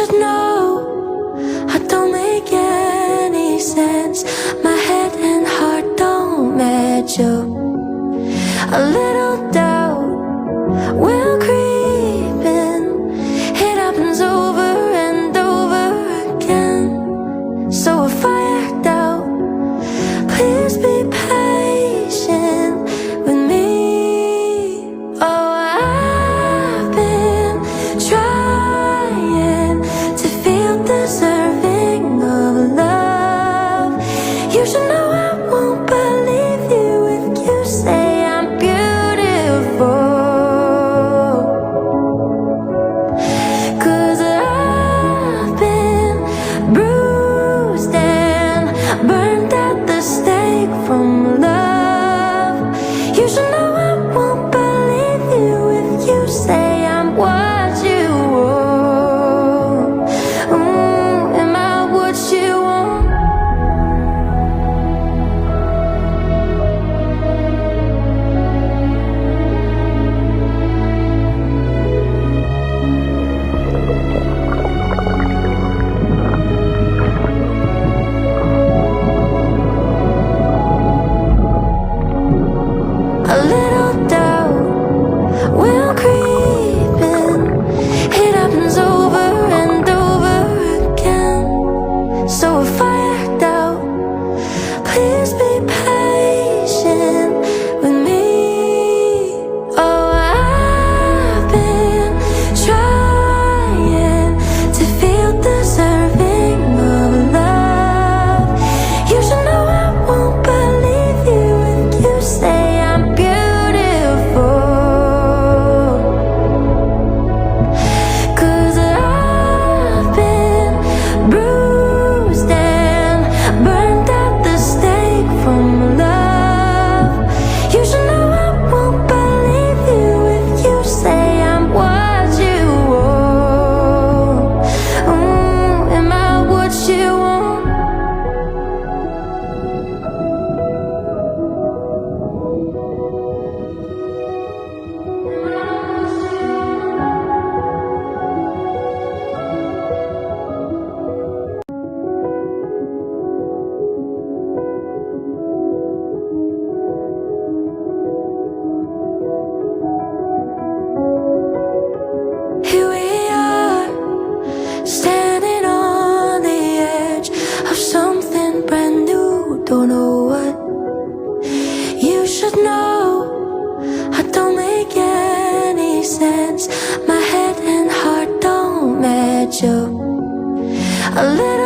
should know I don't make any sense. My head and heart don't match up. A little doubt will creep in. It happens over and over again. So if I act out, please be patient with me. Oh, I've been trying to feel deserving of love. You should know I won't believe you if you say I'm beautiful. 'Cause I've been bruised and burned at the stake from love. You should know I won't believe you if you say I'm what you want. Am I what you want? A little doubt will creep in. It happens over and over again. So if I act out, please be patient with me. Oh, I've been trying to feel deserving of love. You should know I won't believe you if you say I'm beautiful. 'Cause I've been bruised and burned at the stake from love. You should know I won't believe you if you say I'm what you want. Am I what you want? Here we are, standing on the edge of something brand new. Don't know what. You should know I don't make any sense. My head and heart don't match up. A little